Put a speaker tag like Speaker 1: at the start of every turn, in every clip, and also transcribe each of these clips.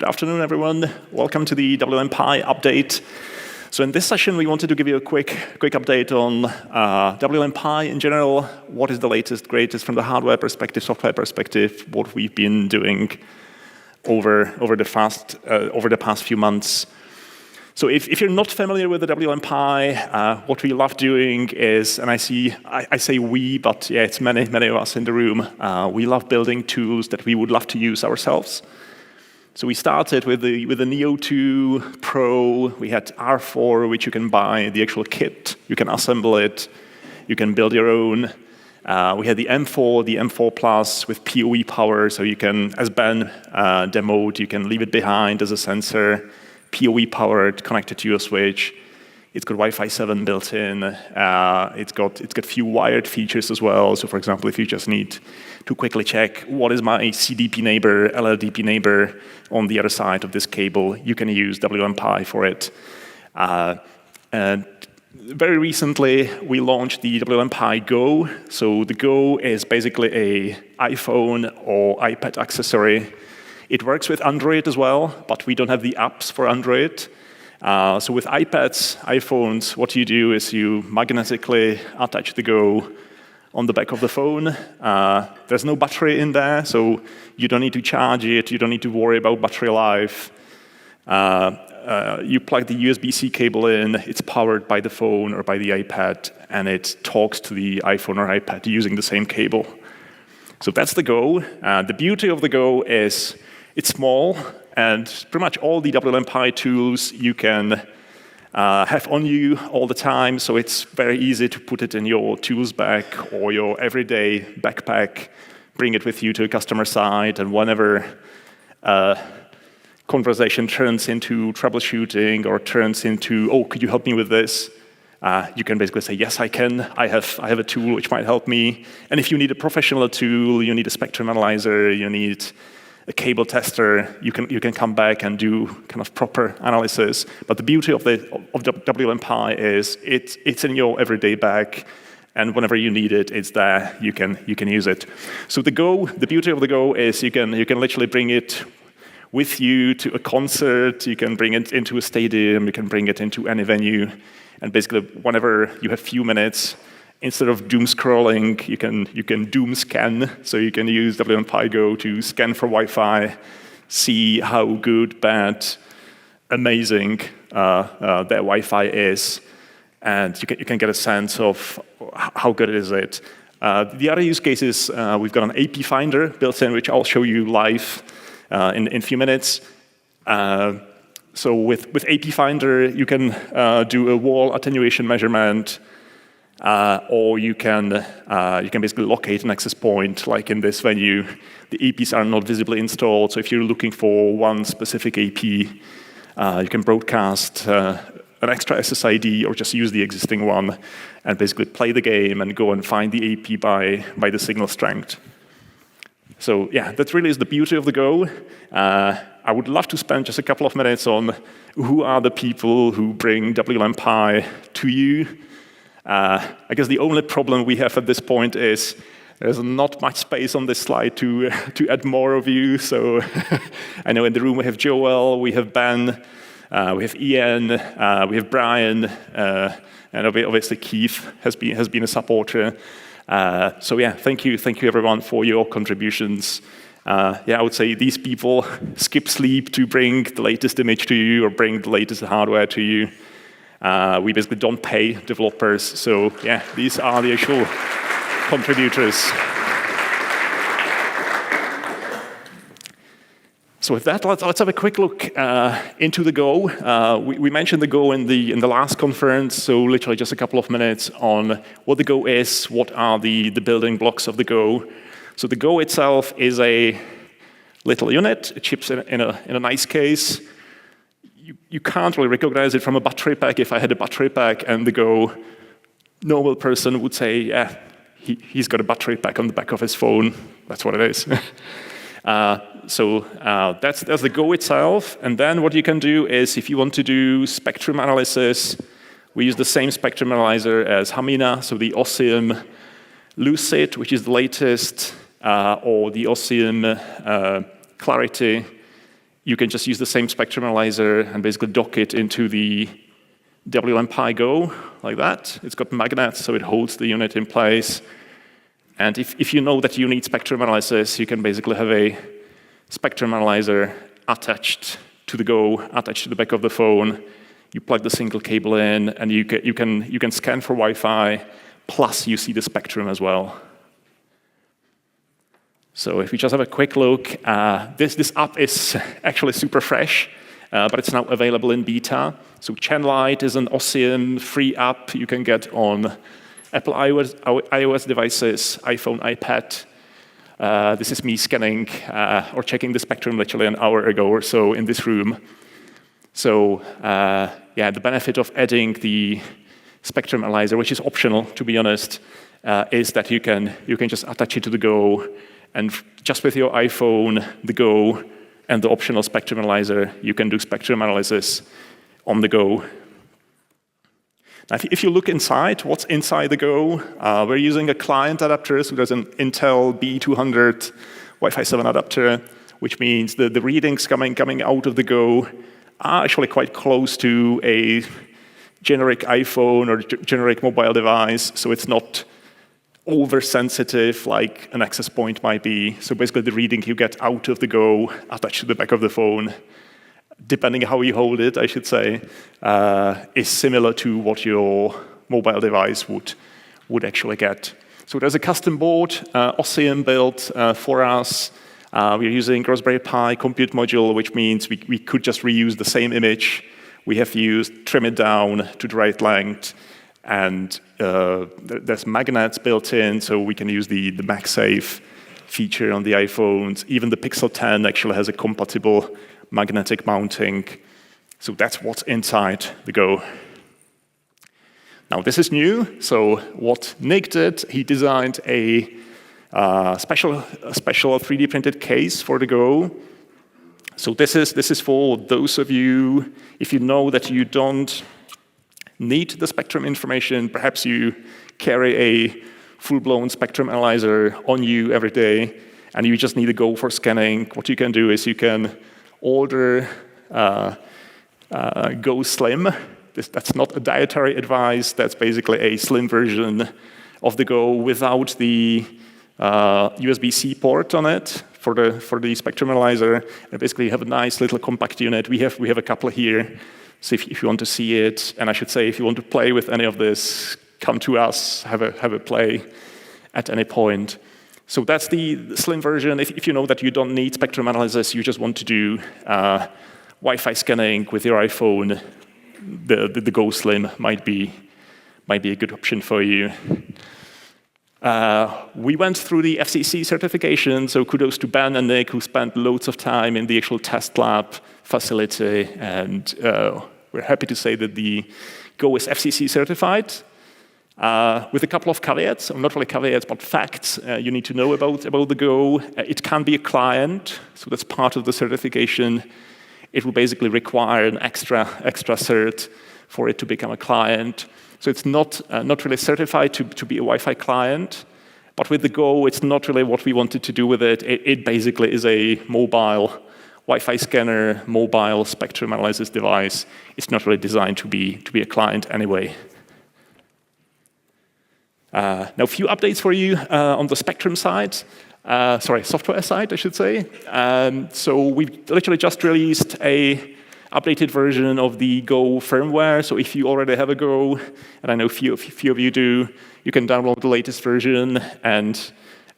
Speaker 1: afternoon, everyone. Welcome to the WLAN Pi update. So in this session, we wanted to give you a quick update on WLAN Pi in general. What is the latest, greatest from the hardware perspective, software perspective, what we've been doing over the past few months. So if you're not familiar with the WLAN Pi, what we love doing is, and I say we, but yeah, it's many of us in the room, we love building tools that we would love to use ourselves. So we started with the Neo 2 Pro. We had R4, which you can buy, the actual kit. You can assemble it. You can build your own. We had the M4, the M4 Plus with PoE power, so you can, as Ben demoed, you can leave it behind as a sensor, PoE powered, connected to your switch. It's got Wi-Fi 7 built in. It's got few wired features as well. So for example, if you just need to quickly check what is my CDP neighbor, LLDP neighbor on the other side of this cable, you can use WLAN Pi for it. And very recently, we launched the WLAN Pi Go. So the Go is basically a iPhone or iPad accessory. It works with Android as well, but we don't have the apps for Android. So with iPads, iPhones, what you do is you magnetically attach the Go on the back of the phone. There's no battery in there, so you don't need to charge it. You don't need to worry about battery life. You plug the USB-C cable in. It's powered by the phone or by the iPad, and it talks to the iPhone or iPad using the same cable. So that's the Go. The beauty of the Go is it's small, and pretty much all the WLAN Pi tools you can have on you all the time, so it's very easy to put it in your tools bag or your everyday backpack, bring it with you to a customer site, and whenever conversation turns into troubleshooting or turns into, oh, could you help me with this? You can basically say, yes, I can. I have a tool which might help me. And if you need a professional tool, you need a spectrum analyzer, you need a cable tester, you can come back and do kind of proper analysis. But the beauty of WLAN Pi is it's in your everyday bag, and whenever you need it, it's there. You can use it. So the beauty of the Go is you can literally bring it with you to a concert. You can bring it into a stadium. You can bring it into any venue, and basically whenever you have few minutes, instead of doom scrolling, you can doom scan. So you can use WLAN Pi Go to scan for Wi-Fi, see how good, bad, amazing their Wi-Fi is, and you can get a sense of how good is it. The other use cases, we've got an AP Finder built in, which I'll show you live in a few minutes. So with AP Finder, you can do a wall attenuation measurement. Or you can basically locate an access point, like in this venue. The APs are not visibly installed, so if you're looking for one specific AP, you can broadcast an extra SSID or just use the existing one and basically play the game and go and find the AP by the signal strength. So yeah, that really is the beauty of the Go. I would love to spend just a couple of minutes on who are the people who bring WLAN Pi to you. I guess the only problem we have at this point is there's not much space on this slide to add more of you. So I know in the room we have Joel, we have Ben, we have Ian, we have Brian, and obviously Keith has been a supporter. So yeah, thank you everyone for your contributions. I would say these people skip sleep to bring the latest image to you or bring the latest hardware to you. We basically don't pay developers, so yeah, these are the actual contributors. So with that, let's have a quick look into the Go. We mentioned the Go in the last conference, so literally just a couple of minutes on what the Go is, what are the building blocks of the Go. So the Go itself is a little unit. It ships in a nice case. You can't really recognize it from a battery pack. If I had a battery pack and the Go, normal person would say, yeah, he's got a battery pack on the back of his phone. That's what it is. So that's the Go itself. And then what you can do is, if you want to do spectrum analysis, we use the same spectrum analyzer as Hamina, so the Ossim Lucid, which is the latest, or the Ossim Clarity. you can just use the same spectrum analyzer and basically dock it into the WLAN Pi Go, like that. It's got magnets, so it holds the unit in place. And if you know that you need spectrum analysis, you can basically have a spectrum analyzer attached to the Go, attached to the back of the phone. You plug the single cable in, and you can scan for Wi-Fi, plus you see the spectrum as well. So if we just have a quick look, this app is actually super fresh, but it's now available in beta. So Chenlight is an awesome free app you can get on Apple iOS devices, iPhone, iPad. This is me scanning or checking the spectrum literally an hour ago or so in this room. So yeah, the benefit of adding the spectrum analyzer, which is optional, to be honest, is that you can just attach it to the Go, and just with your iPhone, the Go, and the optional spectrum analyzer, you can do spectrum analysis on the Go. Now, if you look inside, what's inside the Go, we're using a client adapter, so there's an Intel B200 Wi-Fi 7 adapter, which means the readings coming out of the Go are actually quite close to a generic iPhone or generic mobile device, so it's not oversensitive like an access point might be. So basically the reading you get out of the Go attached to the back of the phone, depending how you hold it, I should say, is similar to what your mobile device would actually get. So there's a custom board, Osseum built for us. We're using Raspberry Pi compute module, which means we could just reuse the same image. We have used trim it down to the right length, and there's magnets built in, so we can use the MagSafe feature on the iPhones. Even the Pixel 10 actually has a compatible magnetic mounting. So that's what's inside the Go. Now this is new. So what Nick did, he designed a special 3D printed case for the Go. So this is for those of you, if you know that you don't need the spectrum information, perhaps you carry a full-blown spectrum analyzer on you every day, and you just need a Go for scanning. What you can do is you can order Go Slim. That's not a dietary advice. That's basically a slim version of the Go without the USB-C port on it for the spectrum analyzer. And basically, you have a nice little compact unit. We have a couple here. So if you want to see it, and I should say, if you want to play with any of this, come to us, have a play at any point. So that's the slim version. If you know that you don't need spectrum analysis, you just want to do Wi-Fi scanning with your iPhone, the Go Slim might be a good option for you. We went through the FCC certification, so kudos to Ben and Nick, who spent loads of time in the actual test lab facility, and we're happy to say that the Go is FCC certified, with a couple of caveats, or not really caveats, but facts you need to know about the Go. It can be a client, so that's part of the certification. It will basically require an extra cert for it to become a client. So it's not really certified to be a Wi-Fi client, but with the Go, it's not really what we wanted to do with it. It basically is a mobile Wi-Fi scanner, mobile spectrum analysis device. It's not really designed to be a client anyway. Now, a few updates for you on the spectrum side. Software side, I should say. So we literally just released a updated version of the Go firmware. So if you already have a Go, and I know a few of you do, you can download the latest version. And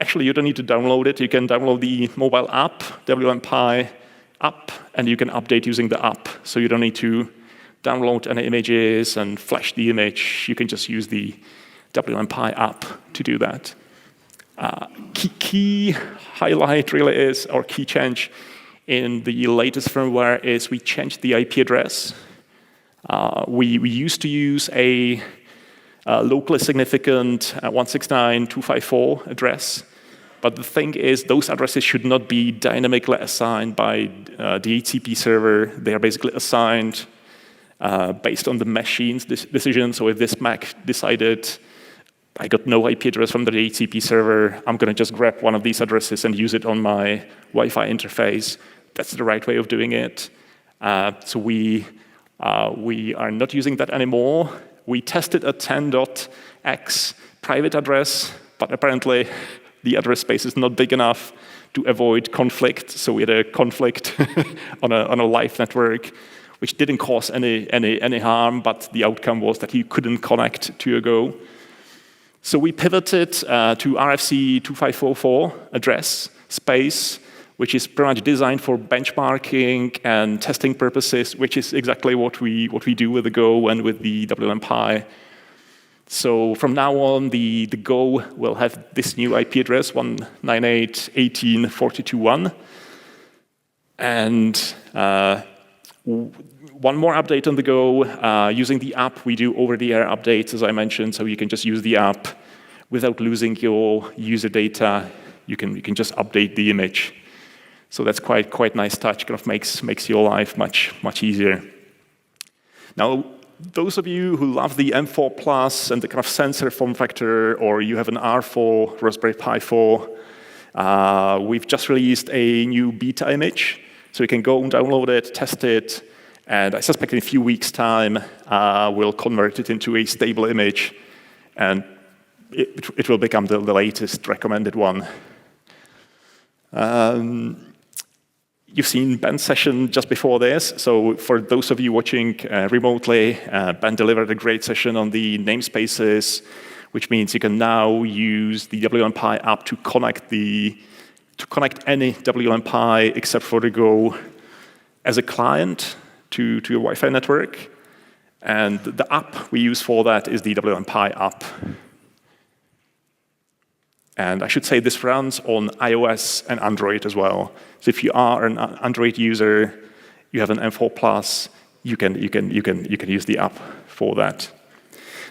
Speaker 1: actually, you don't need to download it. You can download the mobile app, WLAN Pi app, and you can update using the app. So you don't need to download any images and flash the image. You can just use the WLAN Pi app to do that. Key highlight really is, or key change in the latest firmware is we changed the IP address. We used to use a locally significant 169.254 address, but the thing is those addresses should not be dynamically assigned by the HCP server. They are basically assigned based on the machine's decision. So if this Mac decided I got no IP address from the HCP server, I'm going to just grab one of these addresses and use it on my Wi-Fi interface, that's the right way of doing it. So we are not using that anymore. We tested a 10.x private address, but apparently the address space is not big enough to avoid conflict. So we had a conflict on a live network, which didn't cause any harm, but the outcome was that you couldn't connect to your Go. So we pivoted to RFC 2544 address space, which is pretty much designed for benchmarking and testing purposes, which is exactly what we do with the Go and with the WLAN Pi. So from now on, the Go will have this new IP address, 198.18.42.1. And one more update on the Go. Using the app, we do over-the-air updates, as I mentioned, so you can just use the app without losing your user data. You can just update the image. So that's quite nice touch. Kind of makes your life much easier. Now, those of you who love the M4 Plus and the kind of sensor form factor, or you have an R4 Raspberry Pi 4, we've just released a new beta image. So you can go and download it, test it, and I suspect in a few weeks' time, we'll convert it into a stable image, and it will become the latest recommended one. You've seen Ben's session just before this. So for those of you watching remotely, Ben delivered a great session on the namespaces, which means you can now use the WLAN Pi app to connect any WLAN Pi except for the Go as a client to your Wi-Fi network. And the app we use for that is the WLAN Pi app. And I should say this runs on iOS and Android as well. So if you are an Android user, you have an M4 Plus, you can use the app for that.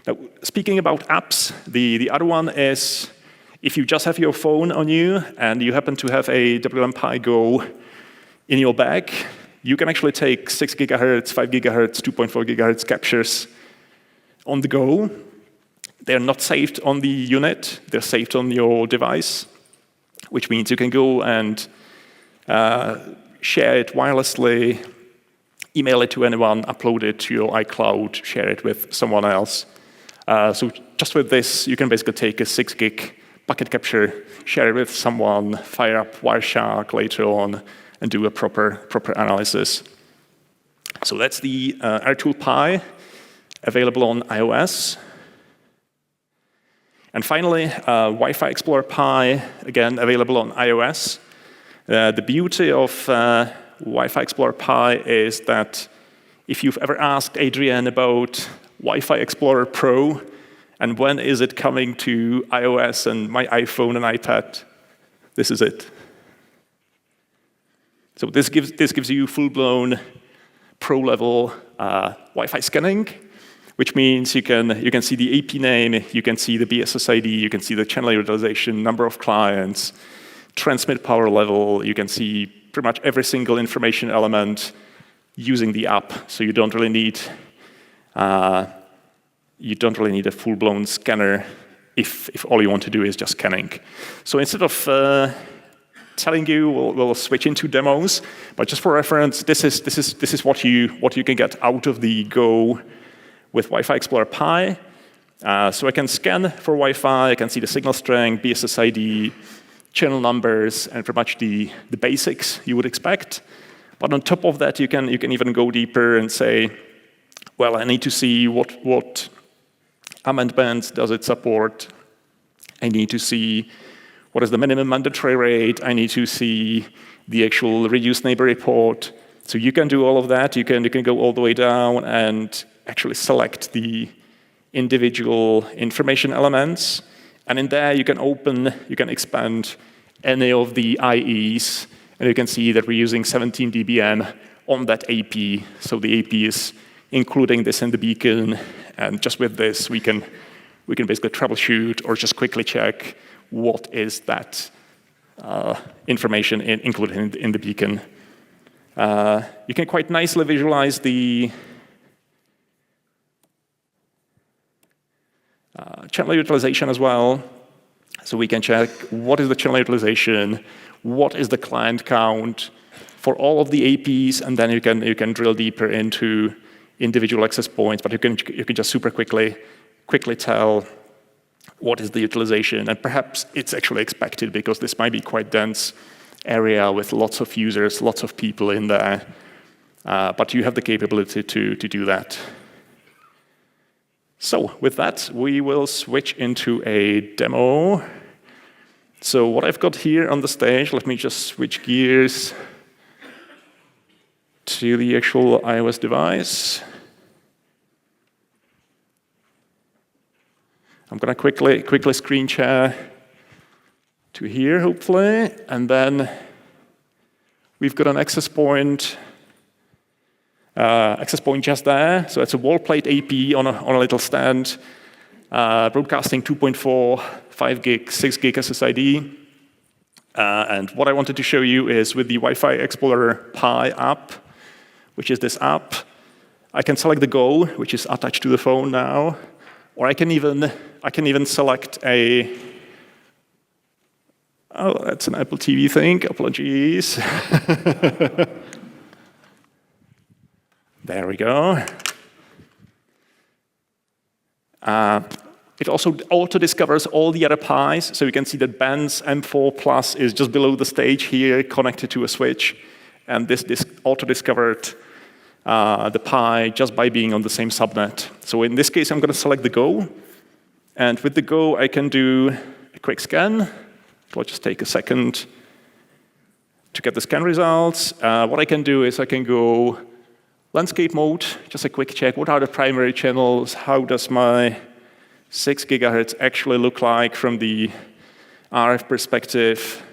Speaker 1: Now, speaking about apps, the other one is if you just have your phone on you and you happen to have a WLAN Pi Go in your bag, you can actually take 6 gigahertz, 5 gigahertz, 2.4 gigahertz captures on the go. They're not saved on the unit, they're saved on your device, which means you can go and share it wirelessly, email it to anyone, upload it to your iCloud, share it with someone else. So just with this, you can basically take a 6 gig bucket capture, share it with someone, fire up Wireshark later on, and do a proper analysis. So that's the AirTool Pi, available on iOS. And finally, Wi-Fi Explorer Pi, again, available on iOS. The beauty of Wi-Fi Explorer Pi is that if you've ever asked Adrian about Wi-Fi Explorer Pro and when is it coming to iOS and my iPhone and iPad, this is it. So this gives you full-blown pro-level Wi-Fi scanning, which means you can see the AP name, you can see the BSSID, you can see the channel utilization, number of clients, transmit power level, you can see pretty much every single information element using the app. So you don't really need a full-blown scanner if all you want to do is just scanning. So instead of telling you, we'll switch into demos, but just for reference, this is what you can get out of the Go with Wi-Fi Explorer Pi. So I can scan for Wi-Fi, I can see the signal strength, BSSID, channel numbers, and pretty much the basics you would expect. But on top of that, you can even go deeper and say, well, I need to see what amendments does it support. I need to see what is the minimum mandatory rate. I need to see the actual reduced neighbor report. So you can do all of that. You can go all the way down and actually select the individual information elements. And in there, you can expand any of the IEs, and you can see that we're using 17 dBm on that AP. So the AP is including this in the beacon, and just with this, we can basically troubleshoot or just quickly check what is that information included in the beacon. You can quite nicely visualize the channel utilization as well. So we can check what is the channel utilization, what is the client count for all of the APs, and then you can drill deeper into individual access points, but you can just super quickly tell what is the utilization, and perhaps it's actually expected because this might be quite dense area with lots of users, lots of people in there, but you have the capability to do that. So with that, we will switch into a demo. So what I've got here on the stage, let me just switch gears to the actual iOS device. I'm going to quickly screen share to here, hopefully, and then we've got an access point just there. So it's a wall plate AP on a little stand, broadcasting 2.4, 5 gig, 6 gig SSID. And what I wanted to show you is with the Wi-Fi Explorer Pi app, which is this app, I can select the Go, which is attached to the phone now, or I can even select a, oh, that's an Apple TV thing, apologies. There we go. It also auto-discovers all the other Pis, so you can see that Ben's M4 Plus is just below the stage here, connected to a switch, and this auto-discovered the Pi just by being on the same subnet. So in this case, I'm going to select the Go, and with the Go, I can do a quick scan. It'll just take a second to get the scan results. What I can do is I can go landscape mode, just a quick check. What are the primary channels? How does my 6 gigahertz actually look like from the RF perspective?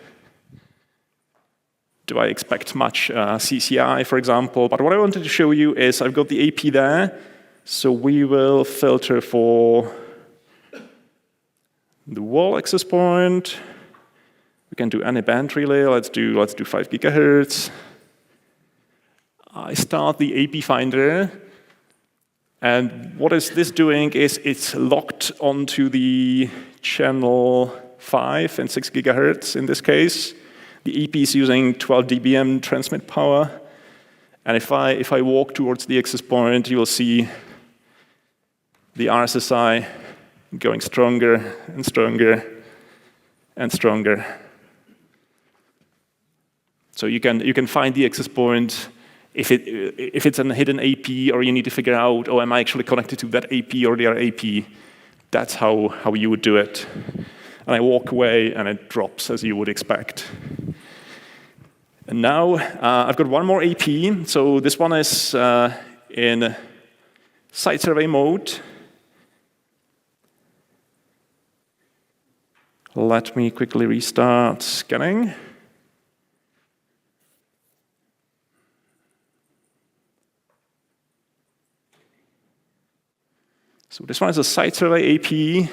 Speaker 1: Do I expect much CCI, for example? But what I wanted to show you is I've got the AP there, so we will filter for the wall access point. We can do any band relay. Let's do 5 gigahertz. I start the AP finder, and what is this doing is it's locked onto the channel 5 and 6 gigahertz in this case. The EP is using 12 dBm transmit power, and if I walk towards the access point, you will see the RSSI going stronger and stronger and stronger. So you can find the access point if it's a hidden AP, or you need to figure out, oh, am I actually connected to that AP or the other AP? That's how you would do it. And I walk away, and it drops, as you would expect. And now I've got one more AP. So this one is in site survey mode. Let me quickly restart scanning. So this one is a site survey AP,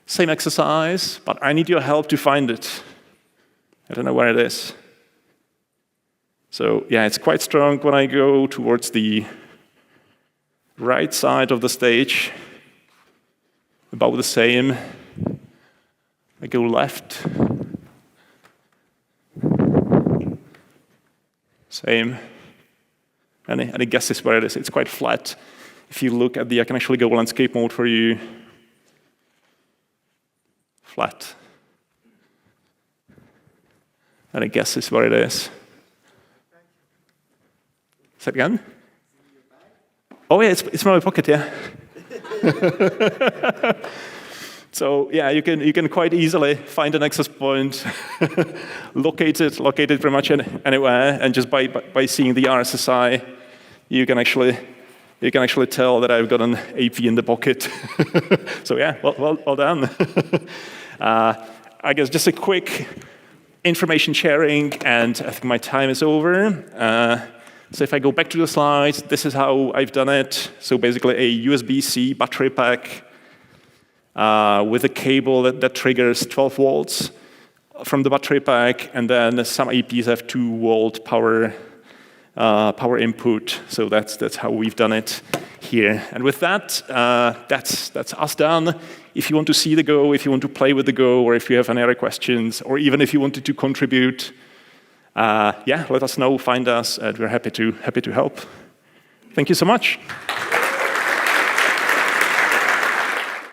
Speaker 1: same exercise, but I need your help to find it. I don't know where it is. So yeah, it's quite strong when I go towards the right side of the stage, about the same. I go left, same. Any guesses where it is? It's quite flat. If you look at I can actually go landscape mode for you. Flat. Any guesses where it is? Say it again? Oh yeah, it's from my pocket, yeah. So yeah, you can quite easily find an access point, locate it pretty much anywhere, and just by seeing the RSSI, you can actually tell that I've got an AP in the pocket. So yeah, well done. I guess just a quick information sharing, and I think my time is over. So if I go back to the slides, this is how I've done it. So basically a USB-C battery pack with a cable that triggers 12 volts from the battery pack, and then some APs have 2 volt power input. So that's how we've done it here. And with that, that's us done. If you want to see the Go, if you want to play with the Go, or if you have any other questions, or even if you wanted to contribute, yeah, let us know, find us, and we're happy to help. Thank you so much.